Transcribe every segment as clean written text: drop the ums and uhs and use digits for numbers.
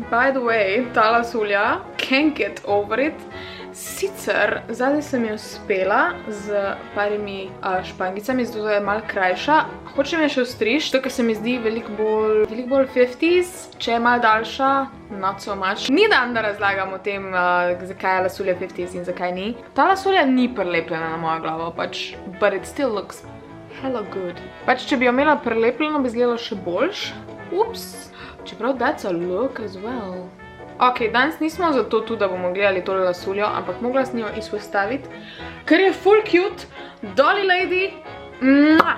By the way, ta lasulja, can't get over it. Sicer, zadnji sem jo spela z parimi špangicami, zato je malo krajša. Hočem je še ostriž, to, ker se mi zdi veliko bolj 50s, če je malo daljša, not so much. Ni dan, da razlagam o tem, zakaj je lasulja 50s in zakaj ni. Ta lasulja ni prilepljena na mojo glavo, pač, but it still looks hella good. Pač, če bi jo imela prilepljeno, bi izgledalo še boljš. Ups. Čeprav that's a look as well. Ok, danes nismo zato tu, da bomo gledali tole lasuljo, ampak mogla sem jo izpostaviti, ker je full cute. Dolly lady. Mwah!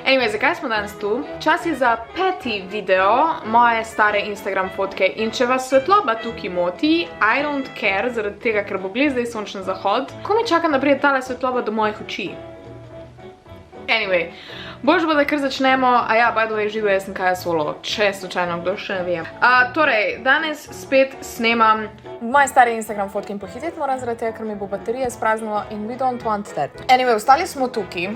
Anyway, zakaj smo danes tu? Čas je za 5. video moje stare Instagram fotke in če vas svetloba tukaj moti, I don't care, zaradi tega, ker bo glih zdaj sončen zahod, ko mi čakam, da pride tale svetloba do mojih oči. Anyway, boljš bo, da kar začnemo, a ja, by the way, živo, jaz sem Kaja Solo, če slučajno, kdo še ne ve. Torej, danes spet snemam moje stare Instagram fotke in pohititi moram zaradi tega, ker mi bo baterija spraznila in we don't want that. Anyway, ostali smo tukaj.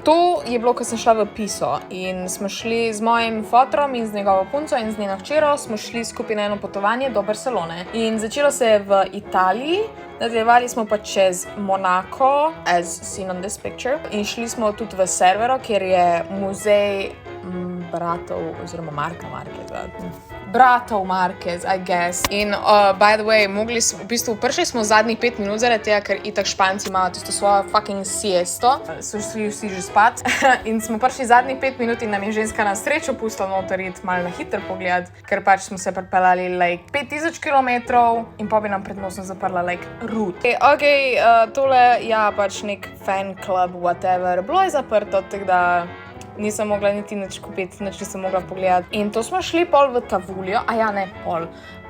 To je bilo, ko sem šla v Piso in smo šli z mojim fotrom in z njegovo punco in z njeno hčero, smo šli skupaj na eno potovanje do Barcelone. In začelo se je v Italiji, nadaljevali smo pa čez Monaco, as seen on this picture, in šli smo tudi v Cervero, kjer je muzej bratov, oziroma bratov Marquez, I guess. In by the way, prišli smo zadnjih 5 minut zaradi tega, ker itak Španci imajo tisto svojo fucking siesto. So šli vsi že spat. In smo prišli zadnjih 5 minut in nam je ženska na srečo pustila noter iti malo na hiter pogled, ker pač smo se pripeljali 5000 kilometrov in pa bi nam pred nosom zaprla route. Ok, tole, ja, pač nek fan club, whatever. Bilo je zaprto, tako da nisem mogla niti nič kupiti, nič nisem mogla pogledati. In to smo šli pol v Tavuljo,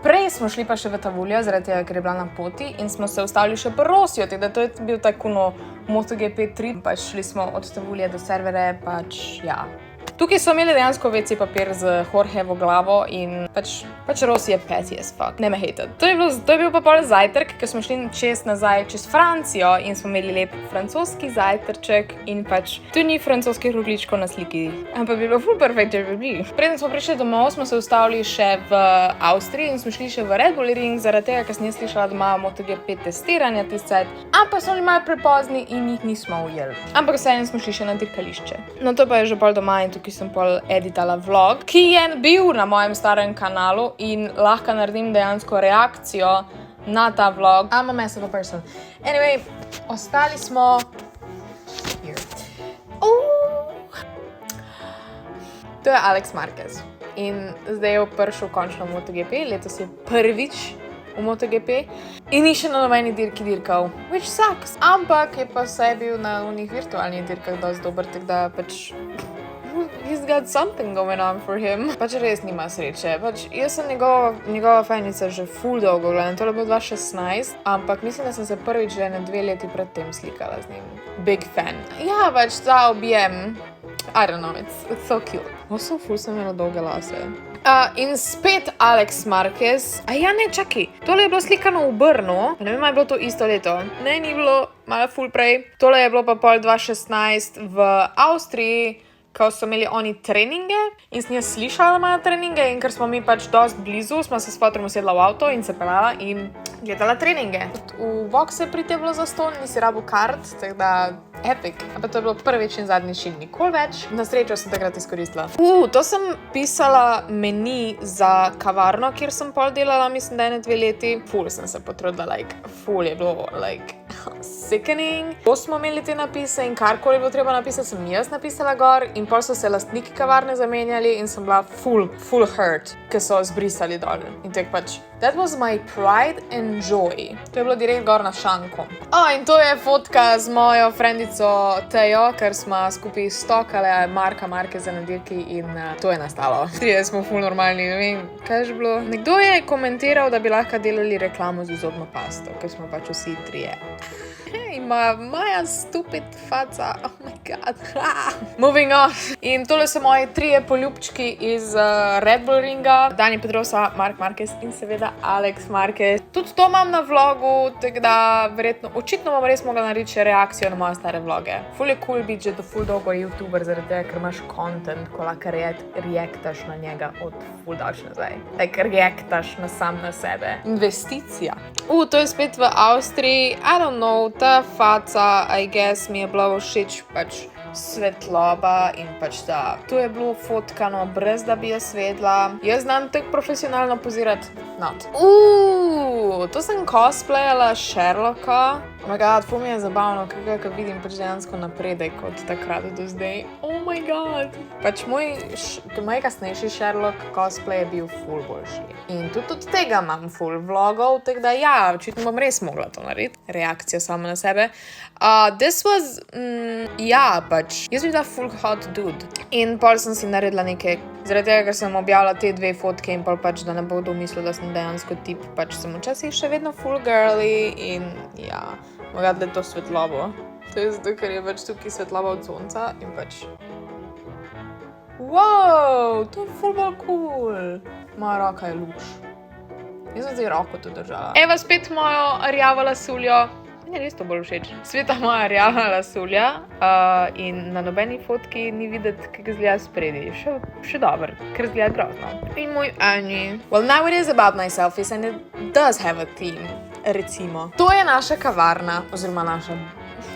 Prej smo šli pa še v Tavuljo, zaradi tega, ker je bila na poti in smo se ustavili še v Rosiju, tako da to je bil tako MotoGP 3, pač šli smo od Tavulje do Cervere, pač ja. Tukaj so imeli dejansko WC papir z Jorgevo glavo in pač Rossi je petty as fuck. Ne me hejtati. To je bil pa pol zajtrk, ker smo šli nazaj čez Francijo in smo imeli lep francoski zajtrček in pač tu ni francoskih rogličkov na sliki. Ampak bi bilo full perfect, če bi bili. Preden smo prišli domov, smo se ustavili še v Avstriji in smo šli še v Red Bull Ring, zaradi tega, ker sem jaz slišala, da imajo MotoGP testiranja tistet, ampak so bili malo prepozni in jih nismo ujeli. Ampak vseeno smo šli še na dirkališče. No to pa je že pol doma in tukaj sem pol editala vlog, ki je bil na mojem starem kanalu in lahko naredim dejansko reakcijo na ta vlog. I'm a mess of a person. Anyway, ostali smo here. To je Alex Marquez in zdaj je prišel končno v MotoGP, letos je prvič v MotoGP in ni še na nobeni dirki dirkal, which sucks. Ampak je pa vse bil na unih virtualnih dirkah dosti dober, tako da pač he's got something going on for him. Pač res nima sreče. Pač jaz sem njegova fanica že full dolgo gledam. To je bilo 2016, ampak mislim, da sem se prvič že 2 leti predtem slikala z njim. Big fan. Ja, pač ta objem. I don't know, it's so cute. So full sem imela dolge lase. In spet Alex Marquez. Čakaj. Tole je bilo slikano v Brnu. Ne vem, je bilo to isto leto. Ne, ni bilo, malo full prej. Tole je bilo pa pol 2016 v Avstriji, ko so imeli oni treninge in sem jaz slišala, da imajo treninge in ker smo mi pač dost blizu, smo se s fotom usedla v avto in se pelala in gledala treninge. V Vox je pri tem bilo zastonj, nisi rabil kart, tako da epic. Ampak to je bilo prvič in zadnjič in nikoli več. Na srečo sem takrat izkoristila. To sem pisala meni za kavarno, kjer sem pol delala, mislim, da 2 leti. Ful sem se potrudila, ful je bilo, sickening. To smo imeli te napise in karkoli je bilo treba napisati, sem jaz napisala gor in pol so se lastniki kavarne zamenjali in sem bila full hurt, ker so zbrisali dol. In tek pač, that was my pride and joy. To je bilo direkt gor na šanku. In to je fotka z mojo frendico Tejo, ker smo skupaj stokale Marka Marqueza na dirki in to je nastalo. Trije smo full normalni, ne vem, kaj je že bilo. Nekdo je komentiral, da bi lahko delali reklamo z zobno pasto, ker smo pač vsi trije. ima moja stupid faca, oh my god. Moving on. In tole so moji 3 poljubčki iz Red Bull ringa. Dani Pedrosa, Marc Marquez in seveda Alex Marquez. Tudi to imam na vlogu, tako da verjetno, očitno bom res mogla narediti še reakcijo na moje stare vloge. Ful je cool biti že do ful dolgo youtuber, zaradi tega, ker imaš content, ko lahko reaktaš na njega od ful daš nazaj. Like reaktaš sam na sebe. Investicija. To je spet v Avstriji. I don't know, ta faca, I guess, mi je bila všeč pač svetloba in pač da. Tu je bilo fotkano, brez da bi jaz vedela. Jaz znam tako profesionalno pozirati. Not. To sem cosplayala Sherlocka. Oh my god, ful mi je zabavno, kako vidim pač dejansko napredek od takrat do zdaj. Oh my god. Pač moj kasnejši Sherlock cosplay je bil ful boljši. In tudi od tega imam ful vlogov, tako da ja, očitno bom res mogla to narediti. Reakcija sama na sebe. This was, pač, jaz bi bila full hot dude. In pol sem si naredila nekaj, zaradi tega, ker sem objavila te 2 fotke in pol pač, da ne bodo mislili, da sem dejansko tip, pač sem včasih še vedno full girly in ja, mogla da to svetlobo. To je zato, ker je pač tukaj svetloba od sonca in pač... Wow, to je full bolj cool. Moja roka je luč. Jaz sem zdaj roko tu držala. Evo spet mojo rjavo lasuljo. Meni je res to bolj všeč. Sveta moja rjava lasulja in na nobeni fotki ni videti, kako izgleda spredi. Še dober, ker izgleda grozno. In moj Annie. Well, now it is about my selfies and it does have a theme, recimo. To je naša kavarna, oziroma naša...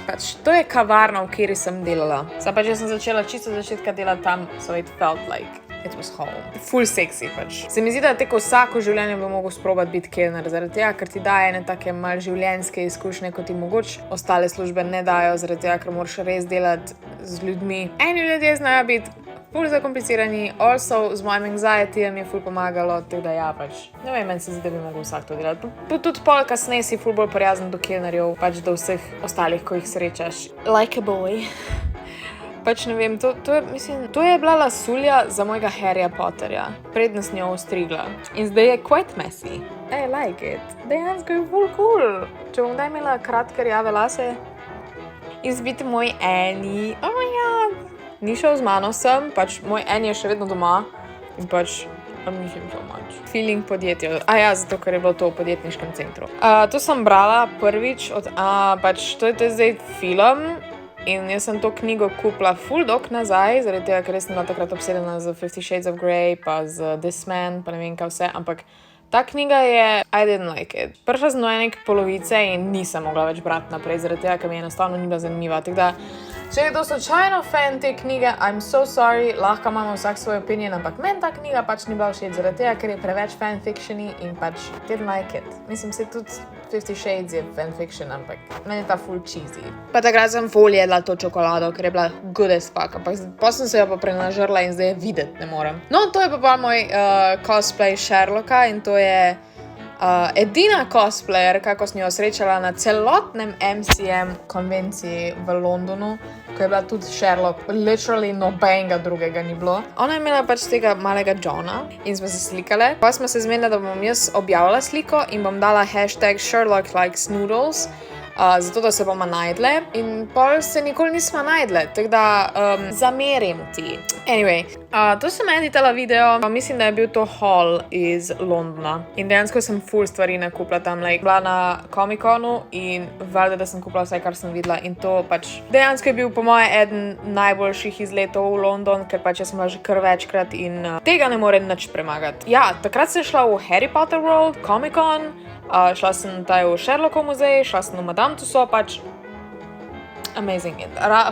Pač, to je kavarna, v kateri sem delala. Pač jaz sem začela čisto začetka delati tam, so it felt like it was home. Full sexy pač. Se mi zdi, da tako vsako življenje bi mogel sprobati biti kelner, zaradi tega, ker ti daje ene take mal življenjske izkušnje, kot ti mogoče ostale službe ne dajo, zaradi tega, ker moraš res delati z ljudmi. Eni ljudje znajo biti ful zakomplicirani, also z mojim anxietyjem je ful pomagalo, tako da ja, pač, ne vem, meni se zdi, da bi mogel vsak to delati. Tudi pol kasneje si ful bolj prijazen do kelnerjev, pač do vseh ostalih, ko jih srečaš. Like a boy. Pač ne vem, to je bila lasulja za mojega Harryja Potterja, predno s njo ostrigla. In zdaj je quite messy. I like it. Dejansko je ful cool. Če bom kdaj imela kratke rjave lase, izbiti moj Annie. Oh my god. Ni šel z mano sem, pač moj Annie je še vedno doma in pač mislim so much. Feeling podjetja. Zato, ker je bilo to v podjetniškem centru. To sem brala prvič pač to je zdaj film in jaz sem to knjigo kupila ful dolg nazaj, zaradi tega, ker sem bila takrat obsedena z 50 Shades of Grey, pa z This Man, pa ne vem kaj vse, ampak ta knjiga je, I didn't like it. Prišla sem do ene polovice in nisem mogla več brati naprej, zaradi tega, ker mi enostavno ni bila zanimiva. Tako da, če je to slučajno fan te knjige, I'm so sorry, lahko imamo vsak svoj opinion, ampak meni ta knjiga pač ni bila všeč, zaradi tega, ker je preveč fanfictioni in pač didn't like it. Mislim, se tudi 50 Shades je fanfiction, ampak meni je ta full cheesy. Pa takrat sem ful jedla to čokolado, ker je bila good as fuck, ampak potem sem se jo pa prenažrla in zdaj je videti ne morem. No, to je pa moj cosplay Sherlocka in to je edina cosplayer, kako sem jo srečala na celotnem MCM konvenciji v Londonu, ko je bila tudi Sherlock, literally nobenega drugega ni bilo. Ona je imela pač tega malega Johna in smo se slikale. Pa smo se zmenili, da bom jaz objavila sliko in bom dala hashtag Sherlock likes noodles, zato da se bomo najdle in pol se nikoli nismo najdle, tako da zamerim ti. Anyway, to sem editala video, mislim, da je bil to haul iz Londona in dejansko sem full stvari nakupila tam, bila na Comic-Conu in valjda, da sem kupila vse, kar sem videla in to pač dejansko je bil po moje eden najboljših izletov v London, ker pač jaz sem bila že kar večkrat in tega ne more nič premagati. Ja, takrat sem šla v Harry Potter World, Comic-Con, šla sem taj v Sherlockov muzej, šla sem v Madame Tussauds, pač amazing.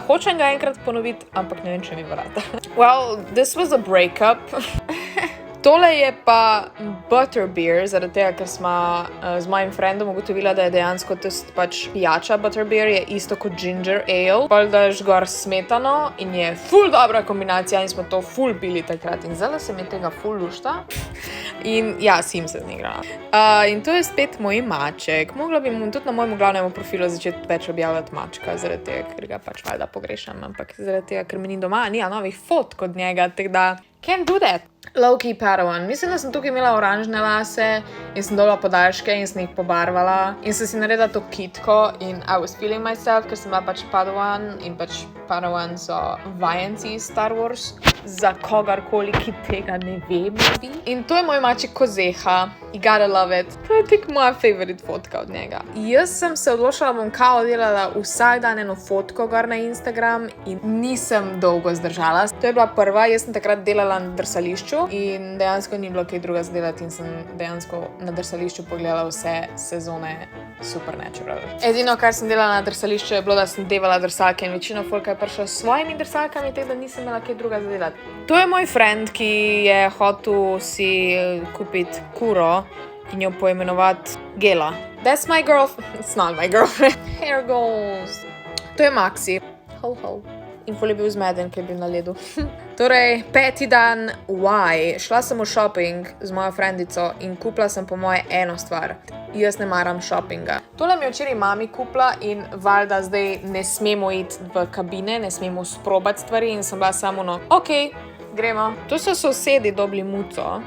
Hočem ga enkrat ponoviti, ampak ne vem, če mi vrata. Well, this was a breakup. Tole je pa butterbeer, zaradi tega, ker smo z mojim friendom ugotovila, da je dejansko tist pač pijača butterbeer je isto kot ginger ale. Pol daš gor smetano in je ful dobra kombinacija in smo to ful pili takrat. In zdaj se mi tega ful lušta. In ja, Simpsons igrala. In to je spet moj maček. Mogla bi mu tudi na mojem glavnem profilu začeti več objavljati mačka, zaradi tega, ker ga pač valjda pogrešam, ampak zaradi tega, ker mi ni doma, nija novih fotk od njega, tako da Can't do that. Low-key Padawan. Mislim, da sem tukaj imela oranžne lase in sem dobila podaljške in sem jih pobarvala. In sem si naredila to kitko in I was feeling myself, ker sem bila pač Padawan in pač Padawan so vajenci Star Wars. Za kogarkoli, ki tega ne ve, maybe. In to je moj maček Kozeha. You gotta love it. To je tik moja favorite fotka od njega. Jaz sem se odločila, bom kao delala vsak dan eno fotko gor na Instagram in nisem dolgo zdržala. To je bila prva, jaz sem takrat delala na drsališču in dejansko ni bilo kaj druga zdelati in sem dejansko na drsališču pogledala vse sezone Supernatural. Edino, kar sem delala na drsališču je bilo, da sem devala drsalke in večino folka je prišla s svojimi drsalkami, tako da nisem imela kaj druga zdelati. To je moj friend, ki je hotel si kupiti kuro in jo poimenovati Gela. That's my girlfriend. It's not my girlfriend. Here goes. To je Maxi. Ho, ho. In ful je bil zmeden, ker je bil na ledu. Torej, 5. dan, why? Šla sem v shopping z mojo frendico in kupila sem po moje eno stvar. Jaz ne maram shoppinga. Tole mi je včeraj mami kupila in valjda zdaj ne smemo iti v kabine, ne smemo sprobati stvari in sem bila samo okej, gremo. To so sosedi dobili muco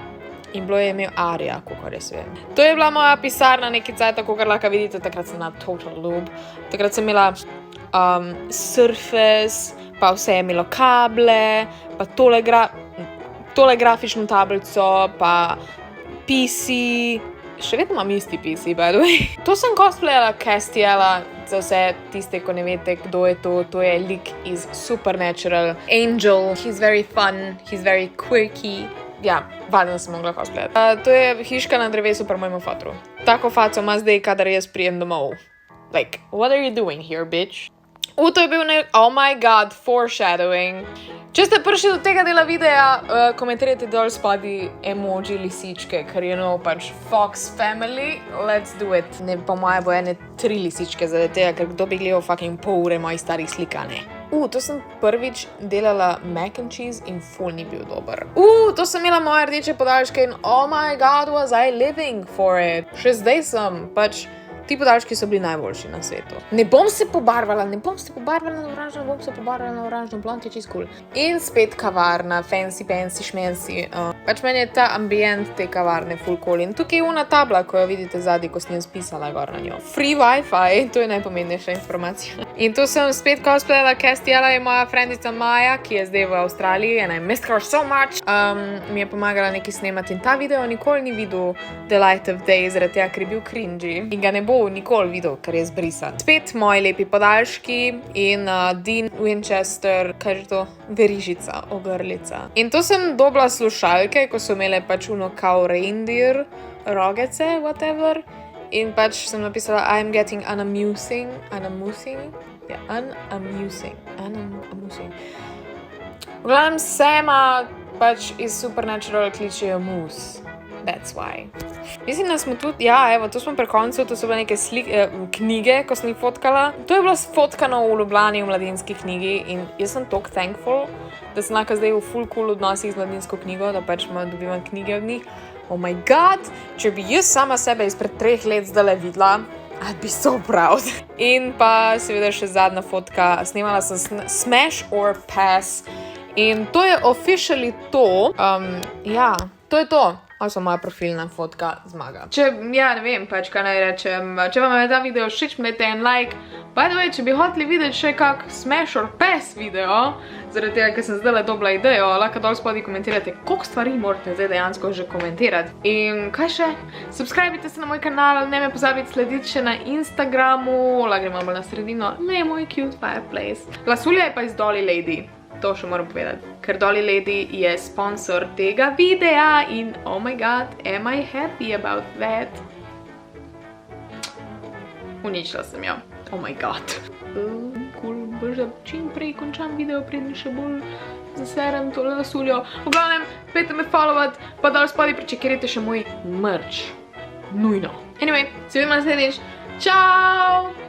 in bilo je imel Arja, kakor jaz vem. To je bila moja pisarna neki cajt, kakor lahko vidite, takrat sem na Total Loop. Takrat sem imela Surface, pa vse je imelo kable, pa tole grafično tablico, pa PC. Še vedno imam isti PC, by the way. To sem cosplayala Castiela, za vse tiste, ko ne veste, kdo je to. To je lik iz Supernatural. Angel. He's very fun, he's very quirky. Ja, valjda sem mogla cosplayati. To je hiška na drevesu pri mojemu fatru. Tako faco ima zdaj, kadar jaz prijem domov. Like, what are you doing here, bitch? To je bil oh my god, foreshadowing. Če ste prišli do tega dela videa, komentirajte dol spodaj emoji lisičke, ker pač Fox Family, let's do it. Ne, po moje bo ene 3 lisičke zaradi tega, ker kdo bi gledal fucking pol ure mojih starih slikane. To sem prvič delala mac and cheese in ful ni bil dober. To sem imela moje rdeče podaljške in oh my god, was I living for it. Še zdaj sem, pač ti podaljški so bili najboljši na svetu. Ne bom se pobarvala na oranžno, bom se pobarvala na oranžno, blond je čist cool. In spet kavarna, fancy, šmensi. Pač meni je ta ambient te kavarne ful cool. In tukaj je una tabla, ko jo vidite zadnji, ko sem jo spisala gor na njo. Free Wi-Fi, to je najpomembnejša informacija. In tu sem spet cosplayala Castiela in moja frendica Maja, ki je zdaj v Avstraliji and I missed her so much. Mi je pomagala nekaj snemati in ta video nikoli ni videl The Light of Day, zaradi tega, ker je bil cringy. In ga ne bo nikoli videl, ker je zbrisan. Spet moji lepi podaljški in Dean Winchester, kaj je to? Verižica, ogrlica. In to sem dobila slušalke, ko so imele pač kao reindeer, rogece, whatever. In pač sem napisala I'm getting unamusing. Ja, unamusing. V glavnem Sama pač iz Supernatural kličejo Moose. That's why. Mislim, da smo tudi, evo, to smo pri koncu, to so bile neke knjige, ko sem jih fotkala. To je bilo fotkano v Ljubljani v mladinski knjigi in jaz sem toliko thankful, da sem lahko zdaj v full cool odnosih z mladinsko knjigo, da pač dobivam knjige od njih. Oh my god, če bi jaz sama sebe izpred 3 let zdajle videla, I'd be so proud. In pa seveda še zadnja fotka, snemala sem Smash or Pass in to je officially to. To je to. Ali so moja profilna fotka zmaga. Ne vem pač, kaj naj rečem. Če vam je ta video všeč, dajte en like. By the way, če bi hoteli videti še kak Smash or Pass video, zaradi tega, ker sem zdajle dobila idejo, lahko dol spodaj komentirate, koliko stvari morate zdaj dejansko že komentirati. In kaj še? Subscribite se na moj kanal, ne me pozabite slediti še na Instagramu, gremo bolj na sredino, ne moj cute fireplace. Glasulja je pa iz Dolly Lady. To še moram povedati, ker Dolly Lady je sponsor tega videa in oh my god, am I happy about that? Uničila sem jo. Oh my god. Cool, bože, čim prej končam video, preden še bolj zaserem tole lasuljo. V glavnem, pejte me followat, pa dol spodaj pričekirajte še moj merch. Nujno. Anyway, se vidimo naslednjič. Čau!